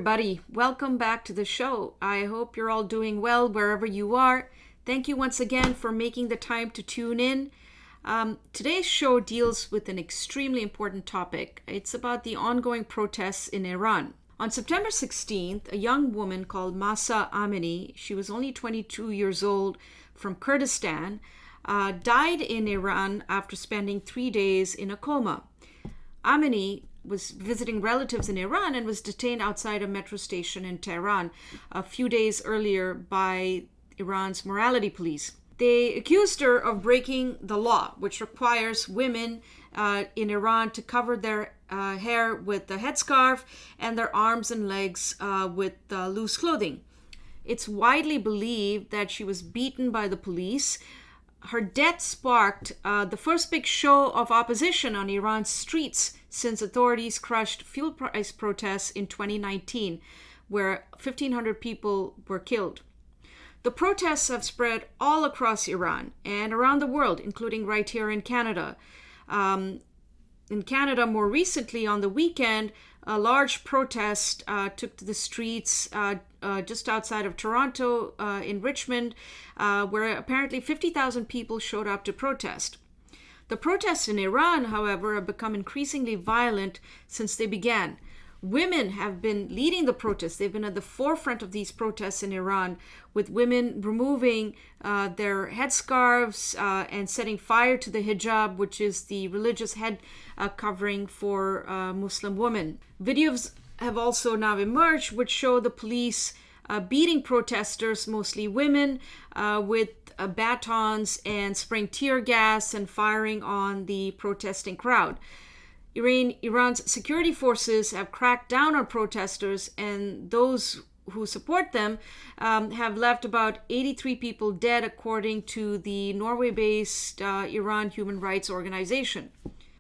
everybody. Welcome back to the show. I hope you're all doing well wherever you are. Thank you once again for making the time to tune in. Today's show deals with an extremely important topic. It's about the ongoing protests in Iran. On September 16th, a young woman called Mahsa Amini, she was only 22 years old, from Kurdistan, died in Iran after spending 3 days in a coma. Amini was visiting relatives in Iran and was detained outside a metro station in Tehran a few days earlier by Iran's morality police. They accused her of breaking the law, which requires women in Iran to cover their hair with a headscarf and their arms and legs with loose clothing. It's widely believed that she was beaten by the police. Her death sparked the first big show of opposition on Iran's streets since authorities crushed fuel price protests in 2019, where 1,500 people were killed. The protests have spread all across Iran and around the world, including right here in Canada. In Canada, more recently on the weekend, a large protest took to the streets just outside of Toronto in Richmond, where apparently 50,000 people showed up to protest. The protests in Iran, however, have become increasingly violent since they began. Women have been leading the protests. They've been at the forefront of these protests in Iran, with women removing their headscarves and setting fire to the hijab, which is the religious head covering for Muslim women. Videos have also now emerged which show the police beating protesters, mostly women, with batons and spraying tear gas and firing on the protesting crowd. Iran's security forces have cracked down on protesters, and those who support them have left about 83 people dead, according to the Norway-based Iran Human Rights Organization.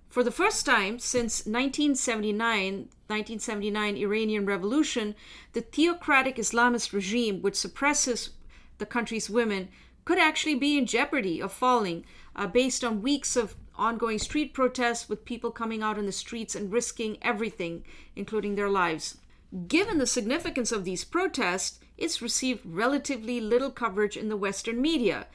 For the first time since 1979 Iranian Revolution, the theocratic Islamist regime, which suppresses the country's women, could actually be in jeopardy of falling based on weeks of ongoing street protests, with people coming out in the streets and risking everything, including their lives. Given the significance of these protests, it's received relatively little coverage in the Western media.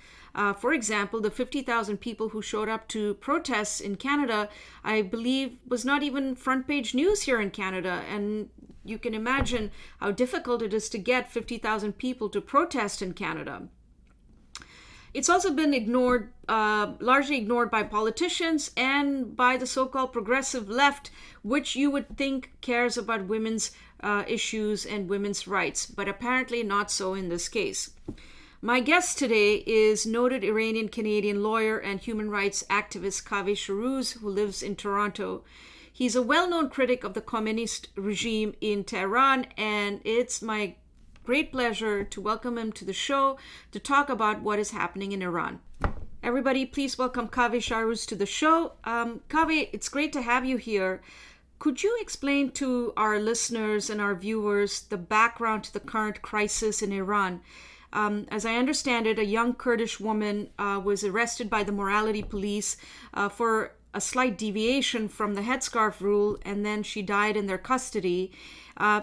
For example, the 50,000 people who showed up to protests in Canada, I believe, was not even front page news here in Canada. And you can imagine how difficult it is to get 50,000 people to protest in Canada. It's also been ignored, largely ignored by politicians and by the so-called progressive left, which you would think cares about women's issues and women's rights, but apparently not so in this case. My guest today is noted Iranian-Canadian lawyer and human rights activist Kaveh Shahrooz, who lives in Toronto. He's a well-known critic of the communist regime in Tehran, and it's my great pleasure to welcome him to the show to talk about what is happening in Iran. Everybody, please welcome Kaveh Shahrooz to the show. Kaveh, it's great to have you here. Could you explain to our listeners and our viewers the background to the current crisis in Iran? As I understand it, a young Kurdish woman was arrested by the morality police for a slight deviation from the headscarf rule, and then she died in their custody.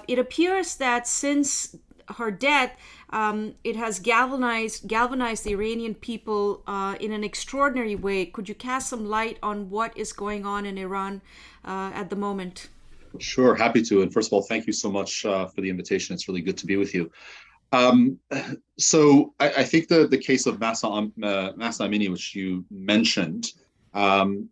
It appears that since her death, it has galvanized the Iranian people in an extraordinary way. Could you cast some light on what is going on in Iran at the moment? Sure, happy to. And first of all, thank you so much for the invitation. It's really good to be with you. So I think the case of Mahsa Amini, which you mentioned,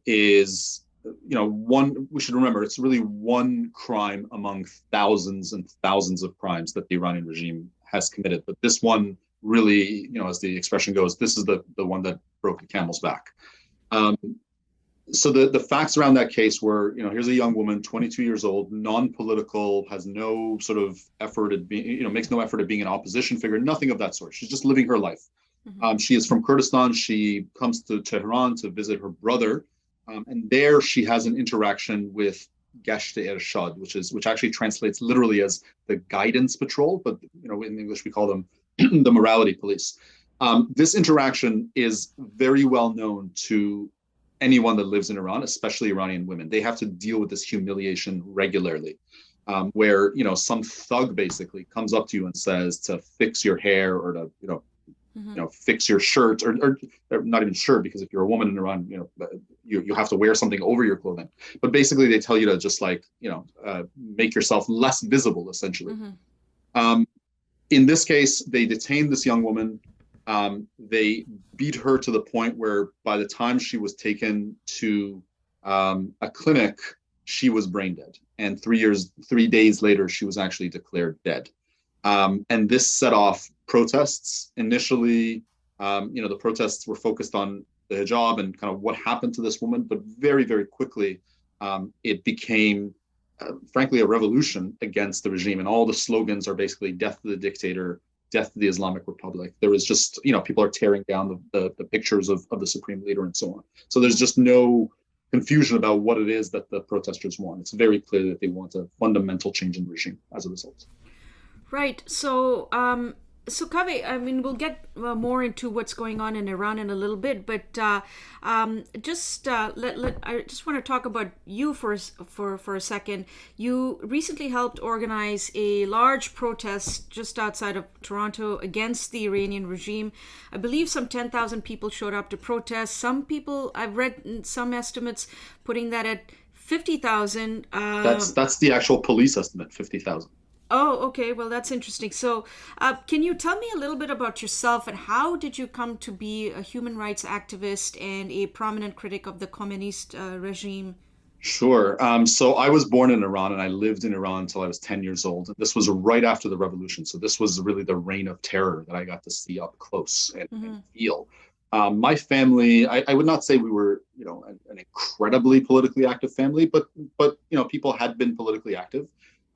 is, one, we should remember, it's really one crime among thousands and thousands of crimes that the Iranian regime has committed. But this one really, as the expression goes, this is the one that broke the camel's back. So the facts around that case were, here's a young woman, 22 years old, non-political, has no sort of effort at being, makes no effort at being an opposition figure, nothing of that sort. She's just living her life. Mm-hmm. She is from Kurdistan. She comes to Tehran to visit her brother. And there she has an interaction with Gasht-e-Irshad, which actually translates literally as the guidance patrol, but in English we call them the morality police. This interaction is very well known to anyone that lives in Iran, especially Iranian women. They have to deal with this humiliation regularly. where some thug basically comes up to you and says to fix your hair or to fix your shirt or not even shirt, because if you're a woman in Iran, you have to wear something over your clothing. But basically, they tell you to just make yourself less visible, essentially. In this case, they detained this young woman. They beat her to the point where by the time she was taken to a clinic, she was brain dead. And 3 days later, she was actually declared dead. And this set off protests. Initially, the protests were focused on the hijab and kind of what happened to this woman, but very, very quickly, it became, frankly, a revolution against the regime. And all the slogans are basically death to the dictator, death to the Islamic Republic. There was just, people are tearing down the pictures of the supreme leader and so on. So there's just no confusion about what it is that the protesters want. It's very clear that they want a fundamental change in regime as a result. Right. So, Kaveh, I mean, we'll get more into what's going on in Iran in a little bit, but I just want to talk about you for a second. You recently helped organize a large protest just outside of Toronto against the Iranian regime. I believe some 10,000 people showed up to protest. Some people, I've read some estimates putting that at 50,000. That's the actual police estimate, 50,000. Oh, okay. Well, that's interesting. So, can you tell me a little bit about yourself and how did you come to be a human rights activist and a prominent critic of the communist regime? Sure. So I was born in Iran and I lived in Iran until I was 10 years old. And this was right after the revolution. So this was really the reign of terror that I got to see up close and feel. My family, I would not say we were, an incredibly politically active family, but people had been politically active.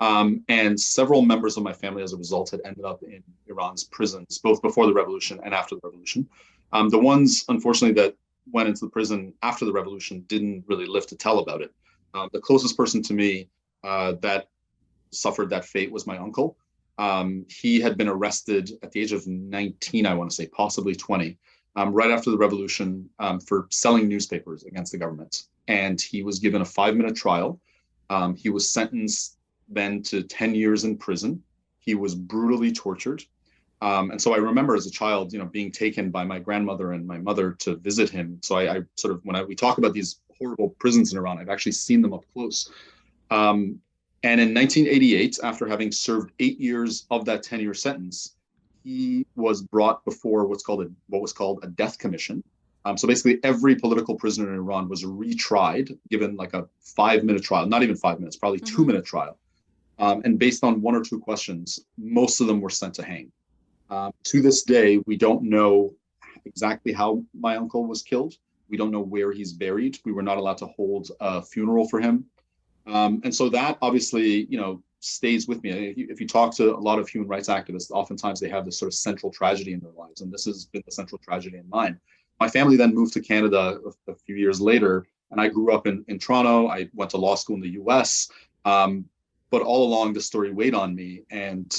And several members of my family, as a result, had ended up in Iran's prisons, both before the revolution and after the revolution. The ones, unfortunately, that went into the prison after the revolution didn't really live to tell about it. The closest person to me that suffered that fate was my uncle. He had been arrested at the age of 19, I want to say, possibly 20, right after the revolution for selling newspapers against the government. And he was given a 5-minute trial. He was sentenced then to 10 years in prison. He was brutally tortured. And so I remember as a child, being taken by my grandmother and my mother to visit him. So I sort of, we talk about these horrible prisons in Iran, I've actually seen them up close. And in 1988, after having served 8 years of that 10-year sentence, he was brought before what was called a death commission. So basically every political prisoner in Iran was retried, given like a 5-minute trial, not even 5 minutes, probably 2-minute trial. And based on 1 or 2 questions, most of them were sent to hang. To this day, we don't know exactly how my uncle was killed. We don't know where he's buried. We were not allowed to hold a funeral for him. And so that obviously, stays with me. If you talk to a lot of human rights activists, oftentimes they have this sort of central tragedy in their lives. And this has been the central tragedy in mine. My family then moved to Canada a few years later, and I grew up in Toronto. I went to law school in the US. But all along, the story weighed on me. And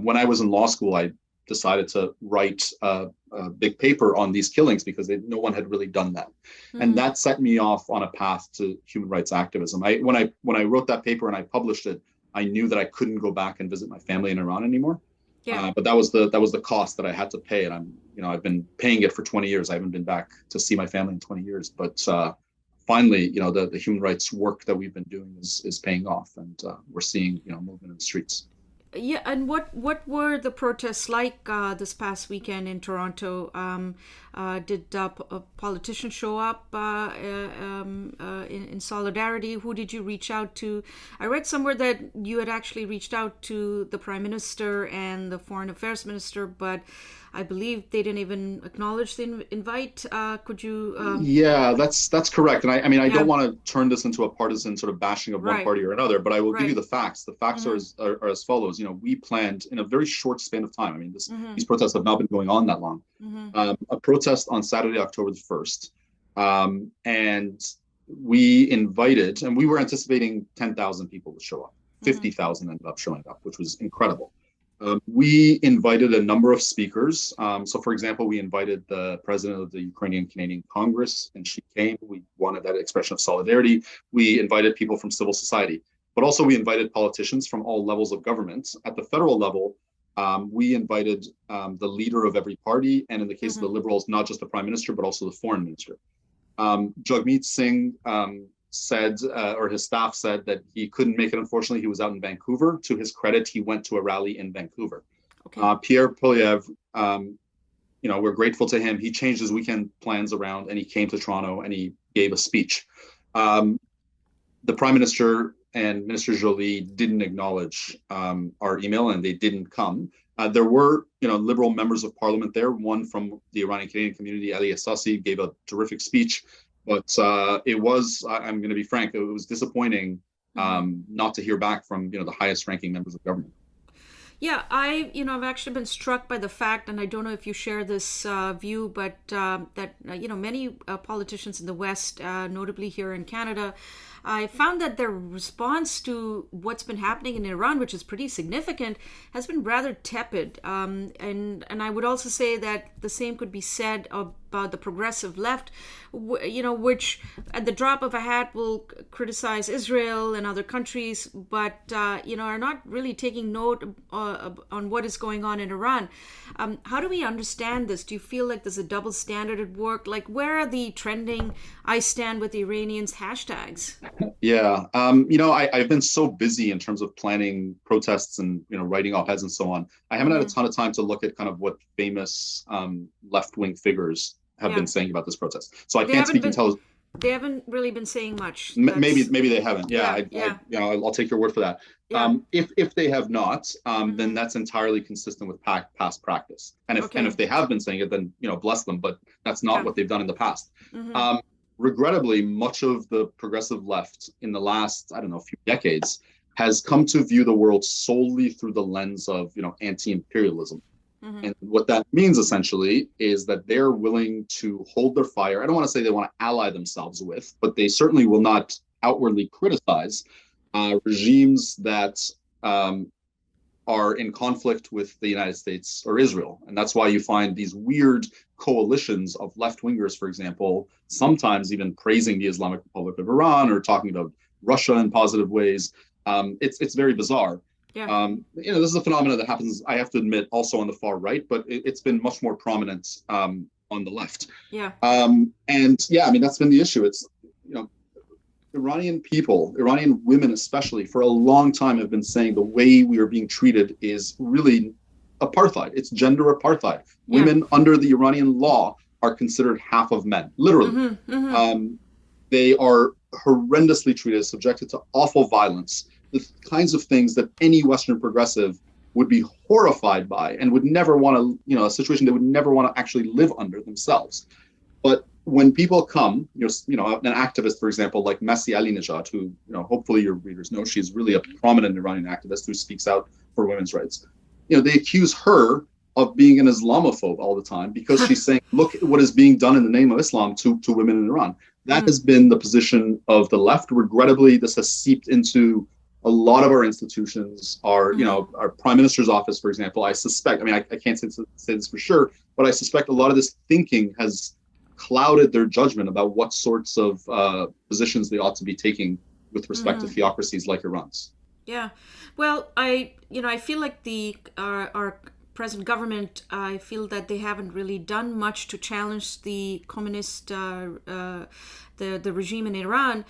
when I was in law school, I decided to write a big paper on these killings because no one had really done that. And that set me off on a path to human rights activism. When I wrote that paper and I published it, I knew that I couldn't go back and visit my family in Iran anymore. Yeah. But that was the cost that I had to pay. And I've been paying it for 20 years. I haven't been back to see my family in 20 years. But finally, the human rights work that we've been doing is paying off, and we're seeing movement in the streets. Yeah, and what were the protests like this past weekend in Toronto? Did politicians show up in solidarity? Who did you reach out to? I read somewhere that you had actually reached out to the Prime Minister and the Foreign Affairs Minister, but I believe they didn't even acknowledge the invite. Could you? Yeah, that's correct. And I don't want to turn this into a partisan sort of bashing of one party or another, but I will give you the facts. The facts are as follows. We planned in a very short span of time. These protests have not been going on that long. A protest on Saturday, October the 1st. And we invited, and we were anticipating 10,000 people would show up. 50,000 ended up showing up, which was incredible. We invited a number of speakers. So, for example, we invited the president of the Ukrainian Canadian Congress, and she came. We wanted that expression of solidarity. We invited people from civil society. but also we invited politicians from all levels of government. At the federal level, we invited the leader of every party, and in the case of the Liberals, not just the prime minister, but also the foreign minister. Jagmeet Singh said, or his staff said, that he couldn't make it. Unfortunately, he was out in Vancouver. To his credit, he went to a rally in Vancouver. Okay. Pierre Poilievre, we're grateful to him. He changed his weekend plans around, and he came to Toronto and he gave a speech. The Prime Minister and Minister Joly didn't acknowledge our email, and they didn't come. There were, Liberal members of Parliament there. One from the Iranian Canadian community, Ali Assasi, gave a terrific speech. But it was, I'm going to be frank, it was disappointing not to hear back from, the highest ranking members of government. Yeah, I've actually been struck by the fact, and I don't know if you share this view, but that, many politicians in the West, notably here in Canada, I found that their response to what's been happening in Iran, which is pretty significant, has been rather tepid. And I would also say that the same could be said about the progressive left, which at the drop of a hat will criticize Israel and other countries, but, are not really taking note on what is going on in Iran. How do we understand this? Do you feel like there's a double standard at work? Like, where are the trending "I stand with the Iranians" hashtags? Yeah, I've been so busy in terms of planning protests and writing op-eds and so on. I haven't had a ton of time to look at kind of what famous left-wing figures have been saying about this protest. So I can't speak and tell. They haven't really been saying much. Maybe they haven't. I'll take your word for that. Yeah. If they have not, then that's entirely consistent with past practice. And if they have been saying it, then bless them. But that's not what they've done in the past. Regrettably, much of the progressive left in the last, few decades has come to view the world solely through the lens of, anti-imperialism. And what that means essentially is that they're willing to hold their fire. I don't want to say they want to ally themselves with, but they certainly will not outwardly criticize regimes that are in conflict with the United States or Israel. And that's why you find these weird coalitions of left-wingers, for example, sometimes even praising the Islamic Republic of Iran or talking about Russia in positive ways. It's very bizarre. Yeah. This is a phenomenon that happens, I have to admit, also on the far right, but it's been much more prominent on the left. Yeah. That's been the issue. It's, Iranian people, Iranian women especially, for a long time have been saying the way we are being treated is really apartheid. It's gender apartheid. Yeah. Women under the Iranian law are considered half of men, literally. They are horrendously treated, subjected to awful violence, the kinds of things that any Western progressive would be horrified by and would never want to, a situation they would never want to actually live under themselves. But when people come, an activist, for example, like Mahsa Amini, who, hopefully your readers know, she's really a prominent Iranian activist who speaks out for women's rights. They accuse her of being an Islamophobe all the time because she's saying, look at what is being done in the name of Islam to women in Iran. That has been the position of the left. Regrettably, this has seeped into a lot of our institutions, our prime minister's office, for example. I suspect, I can't say this for sure, but I suspect a lot of this thinking has clouded their judgment about what sorts of positions they ought to be taking with respect to theocracies like Iran's. Yeah. Well, I feel like our present government, I feel that they haven't really done much to challenge the communist, the regime in Iran.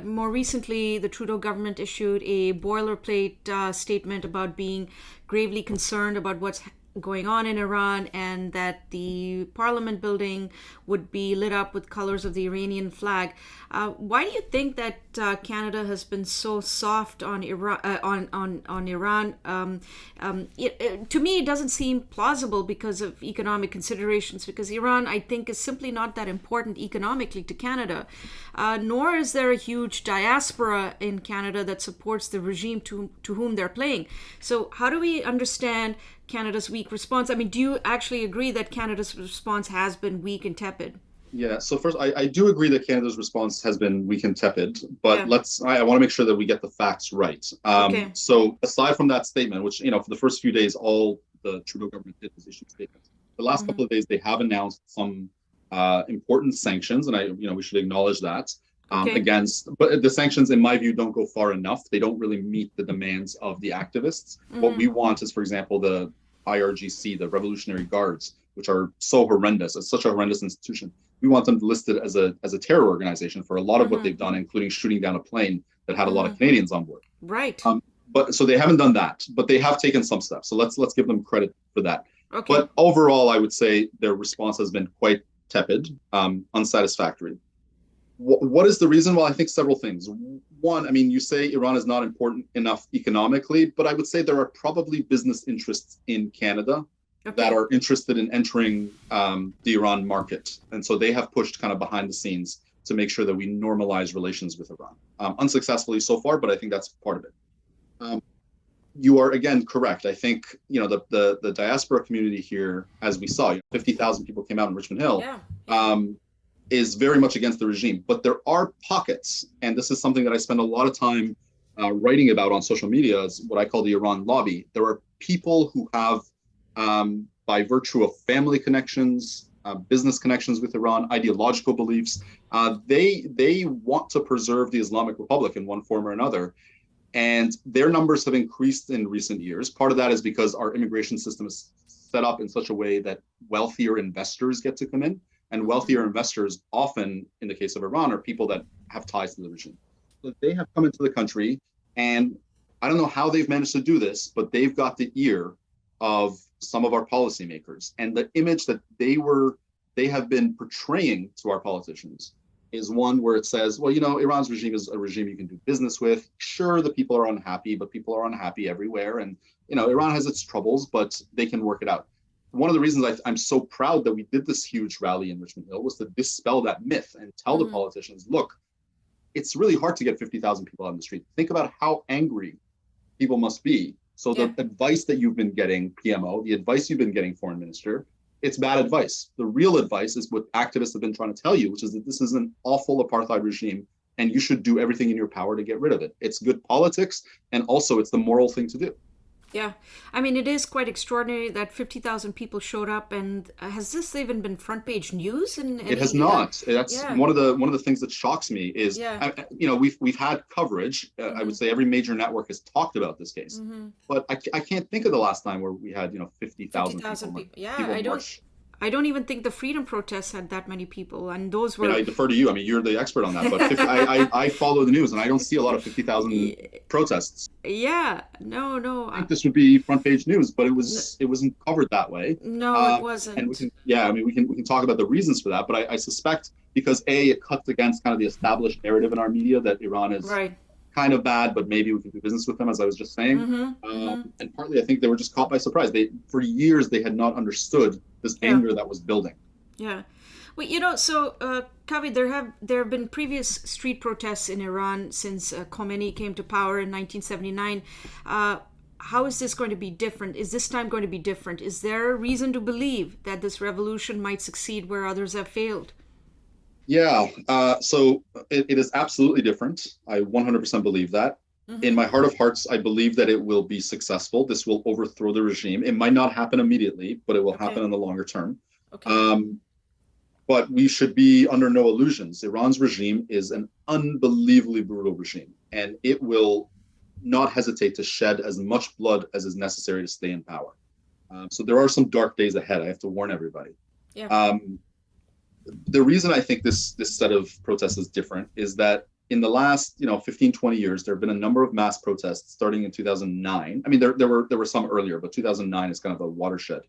More recently, the Trudeau government issued a boilerplate statement about being gravely concerned about what's going on in Iran, and that the parliament building would be lit up with colors of the Iranian flag. Why do you think that Canada has been so soft on Iran? To me, it doesn't seem plausible because of economic considerations, because Iran, I think, is simply not that important economically to Canada, nor is there a huge diaspora in Canada that supports the regime to whom they're playing. So how do we understand Canada's weak response? Do you actually agree that Canada's response has been weak and tepid? Yeah, so first, I do agree that Canada's response has been weak and tepid, but I want to make sure that we get the facts right. So aside from that statement, which, for the first few days, all the Trudeau government did was issue statements. The last couple of days, they have announced some important sanctions, and we should acknowledge that. against, but the sanctions, in my view, don't go far enough. They don't really meet the demands of the activists. What we want is, for example, the IRGC, the Revolutionary Guards, which are so horrendous. It's such a horrendous institution. We want them listed as a terror organization for a lot of what they've done, including shooting down a plane that had a lot of Canadians on board. Right. But so they haven't done that, but they have taken some steps. So let's give them credit for that. Okay. But overall, I would say their response has been quite tepid, unsatisfactory. What is the reason? Well, I think several things. One, I mean, you say Iran is not important enough economically, but I would say there are probably business interests in Canada that are interested in entering the Iran market. And so they have pushed kind of behind the scenes to make sure that we normalize relations with Iran. Unsuccessfully so far, but I think that's part of it. You are, again, correct. I think, the diaspora community here, as we saw, 50,000 people came out in Richmond Hill. Is very much against the regime. But there are pockets, and this is something that I spend a lot of time writing about on social media, is what I call the Iran lobby. There are people who have, by virtue of family connections, business connections with Iran, ideological beliefs, they want to preserve the Islamic Republic in one form or another. And their numbers have increased in recent years. Part of that is because our immigration system is set up in such a way that wealthier investors get to come in. And wealthier investors often, in the case of Iran, are people that have ties to the regime. So they have come into the country, and I don't know how they've managed to do this, but they've got the ear of some of our policymakers. And the image that they have been portraying to our politicians is one where it says, well, Iran's regime is a regime you can do business with. Sure, the people are unhappy, but people are unhappy everywhere. And, Iran has its troubles, but they can work it out. One of the reasons I'm so proud that we did this huge rally in Richmond Hill was to dispel that myth and tell the politicians, look, it's really hard to get 50,000 people on the street. Think about how angry people must be. So the advice that you've been getting, PMO, the advice you've been getting, Foreign Minister, it's bad advice. The real advice is what activists have been trying to tell you, which is that this is an awful apartheid regime and you should do everything in your power to get rid of it. It's good politics, and also it's the moral thing to do. Yeah, I mean, it is quite extraordinary that 50,000 people showed up. And has this even been front page news? It has not. That's one of the things that shocks me is, we've had coverage. I would say every major network has talked about this case, but I can't think of the last time where we had 50,000 people. Yeah, I don't even think the freedom protests had that many people, and those were. I defer to you. I mean, you're the expert on that, but I follow the news, and I don't see a lot of 50,000 protests. Yeah, no. I think this would be front page news, but it wasn't covered that way. No, it wasn't. And we can talk about the reasons for that, but I suspect because it cuts against kind of the established narrative in our media that Iran is kind of bad, but maybe we can do business with them, as I was just saying. And partly, I think they were just caught by surprise. For years they had not understood this anger that was building. Yeah. Well, so Kaveh, there have been previous street protests in Iran since Khomeini came to power in 1979. How is this going to be different? Is this time going to be different? Is there a reason to believe that this revolution might succeed where others have failed? Yeah, so it is absolutely different. I 100% believe that. In my heart of hearts, I believe that it will be successful. This will overthrow the regime. It might not happen immediately, but it will happen in the longer term. But we should be under no illusions. Iran's regime is an unbelievably brutal regime, and it will not hesitate to shed as much blood as is necessary to stay in power. So there are some dark days ahead. I have to warn everybody. The reason I think this set of protests is different is that in the last 15, 20 years, there have been a number of mass protests starting in 2009. I mean, there were some earlier, but 2009 is kind of a watershed.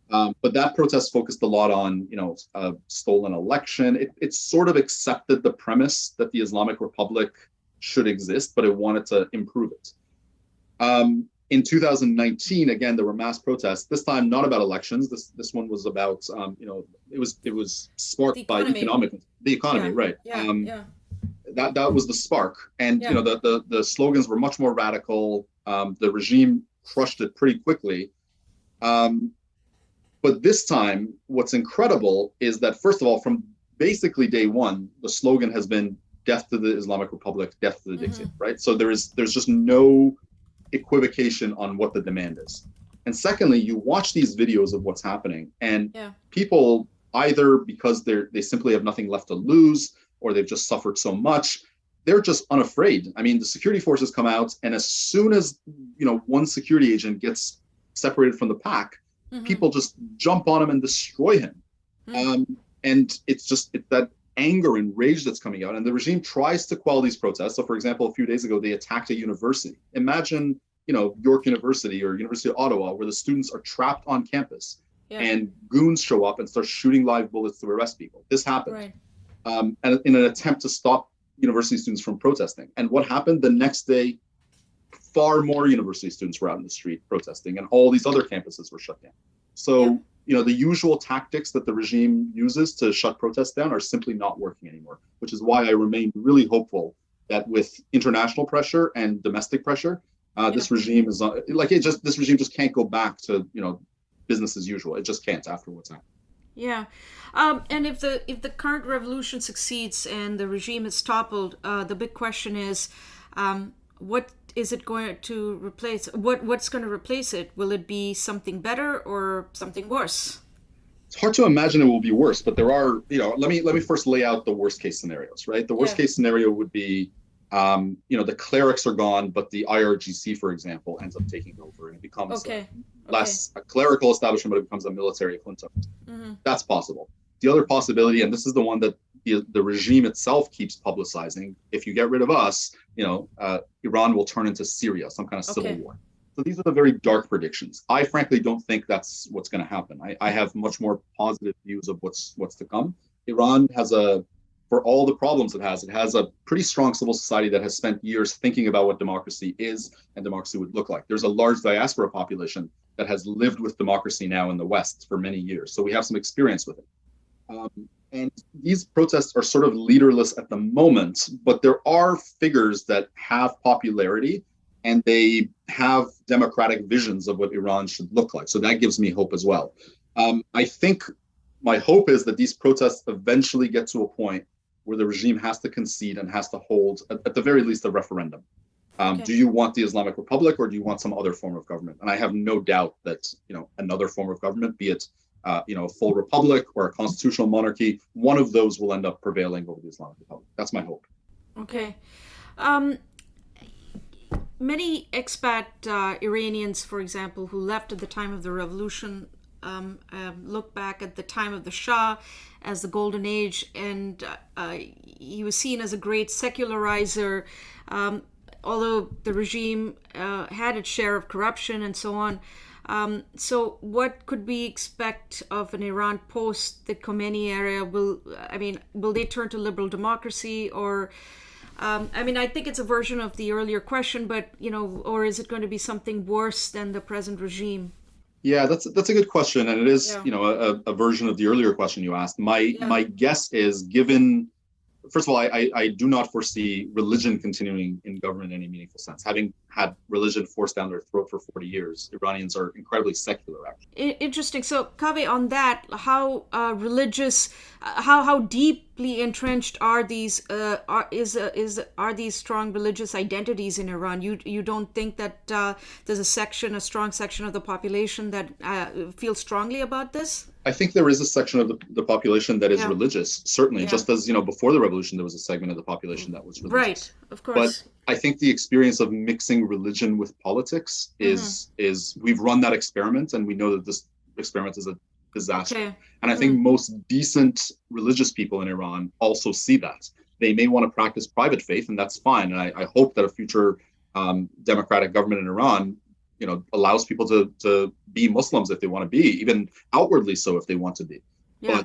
But that protest focused a lot on a stolen election. It sort of accepted the premise that the Islamic Republic should exist, but it wanted to improve it. In 2019, again, there were mass protests. This time, not about elections. This one was about it was sparked by the economy, right? That was the spark, and the slogans were much more radical. The regime crushed it pretty quickly. But this time, what's incredible is that, first of all, from basically day one, the slogan has been "Death to the Islamic Republic, death to the dictator," right? So there's just no equivocation on what the demand is. And secondly, you watch these videos of what's happening, and people, either because they simply have nothing left to lose, or they've just suffered so much. They're just unafraid. I mean, the security forces come out, and as soon as one security agent gets separated from the pack, people just jump on him and destroy him. And it's that anger and rage that's coming out, and the regime tries to quell these protests. So, for example, a few days ago, they attacked a university. Imagine, York University or University of Ottawa, where the students are trapped on campus, and goons show up and start shooting live bullets to arrest people. This happened, and in an attempt to stop university students from protesting. And what happened the next day? Far more university students were out in the street protesting, and all these other campuses were shut down. So, the usual tactics that the regime uses to shut protests down are simply not working anymore, which is why I remain really hopeful that with international pressure and domestic pressure, this regime is this regime just can't go back to, business as usual. It just can't after what's happened. Yeah. And if the current revolution succeeds and the regime is toppled, the big question is, what is it going to replace? What's going to replace it? Will it be something better or something worse? It's hard to imagine it will be worse, but there are, let me first lay out the worst case scenarios, right? The worst case scenario would be, the clerics are gone, but the IRGC, for example, ends up taking over, and it becomes less a clerical establishment, but it becomes a military junta. That's possible. The other possibility, and this is the one that the regime itself keeps publicizing, if you get rid of us, Iran will turn into Syria, some kind of civil war. So these are the very dark predictions. I frankly don't think that's what's going to happen. I have much more positive views of what's to come. Iran has for all the problems it has a pretty strong civil society that has spent years thinking about what democracy is and democracy would look like. There's a large diaspora population that has lived with democracy now in the West for many years. So we have some experience with it. And these protests are sort of leaderless at the moment, but there are figures that have popularity and they have democratic visions of what Iran should look like. So that gives me hope as well. I think my hope is that these protests eventually get to a point where the regime has to concede and has to hold, at the very least, a referendum. Do you want the Islamic Republic, or do you want some other form of government? And I have no doubt that another form of government, be it a full republic or a constitutional monarchy, one of those will end up prevailing over the Islamic Republic. That's my hope. Okay. Many expat Iranians, for example, who left at the time of the revolution, look back at the time of the Shah as the golden age, and he was seen as a great secularizer, although the regime had its share of corruption and so on. So what could we expect of an Iran post the Khomeini era? Will they turn to liberal democracy, or I think it's a version of the earlier question, but or is it going to be something worse than the present regime? Yeah, that's a good question, and it is a version of the earlier question you asked. My guess is, given, first of all, I do not foresee religion continuing in government in any meaningful sense. Having had religion forced down their throat for 40 years, Iranians are incredibly secular, actually. Interesting. So, Kaveh, on that, how religious, how deeply entrenched are these are these strong religious identities in Iran? You don't think that there's a strong section of the population that feels strongly about this? I think there is a section of the population that is religious, certainly, just as, before the revolution, there was a segment of the population that was religious. Right, of course. But I think the experience of mixing religion with politics is we've run that experiment, and we know that this experiment is a disaster. Okay. And I think most decent religious people in Iran also see that. They may want to practice private faith, and that's fine. And I hope that a future democratic government in Iran allows people to be Muslims if they want to be, even outwardly so if they want to be. Yeah.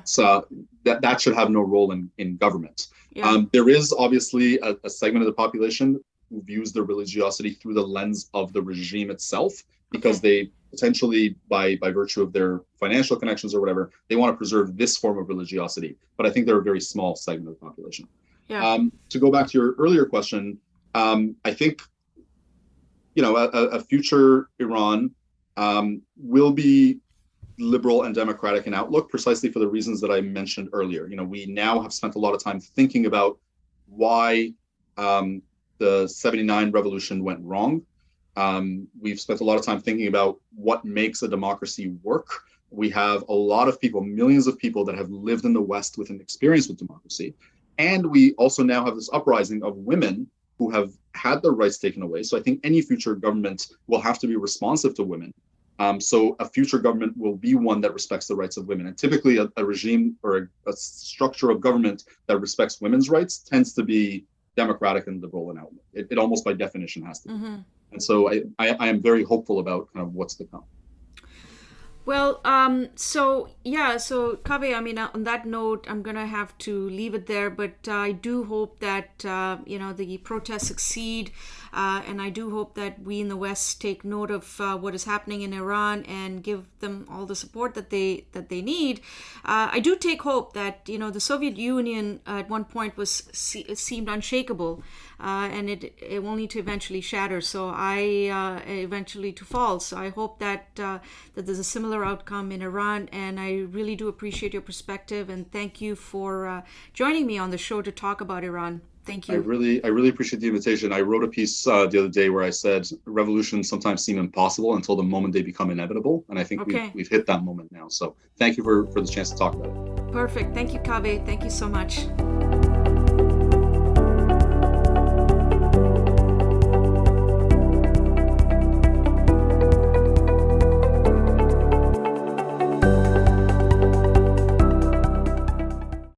But that should have no role in government. Yeah. There is obviously a segment of the population who views their religiosity through the lens of the regime itself, because they potentially, by virtue of their financial connections or whatever, they want to preserve this form of religiosity. But I think they're a very small segment of the population. Yeah. To go back to your earlier question, I think a future Iran will be liberal and democratic in outlook, precisely for the reasons that I mentioned earlier. We now have spent a lot of time thinking about why the 79 revolution went wrong. We've spent a lot of time thinking about what makes a democracy work. We have a lot of people, millions of people that have lived in the West with an experience with democracy. And we also now have this uprising of women who have had their rights taken away. So I think any future government will have to be responsive to women. So a future government will be one that respects the rights of women. And typically a regime or a structure of government that respects women's rights tends to be democratic and liberal in outlook. It almost by definition has to be. Mm-hmm. And so I am very hopeful about kind of what's to come. Well, so Kaveh, I mean, on that note, I'm gonna have to leave it there. But I do hope that the protests succeed, and I do hope that we in the West take note of what is happening in Iran and give them all the support that they need. I do take hope that the Soviet Union at one point it seemed unshakable, and it will need to eventually shatter. So eventually to fall. So I hope that there's a similar outcome in Iran, and I really do appreciate your perspective, and thank you for joining me on the show to talk about Iran. Thank you. I really appreciate the invitation. I wrote a piece the other day where I said revolutions sometimes seem impossible until the moment they become inevitable, and I think we've hit that moment now. So thank you for the chance to talk about it. Perfect. Thank you, Kaveh. Thank you so much.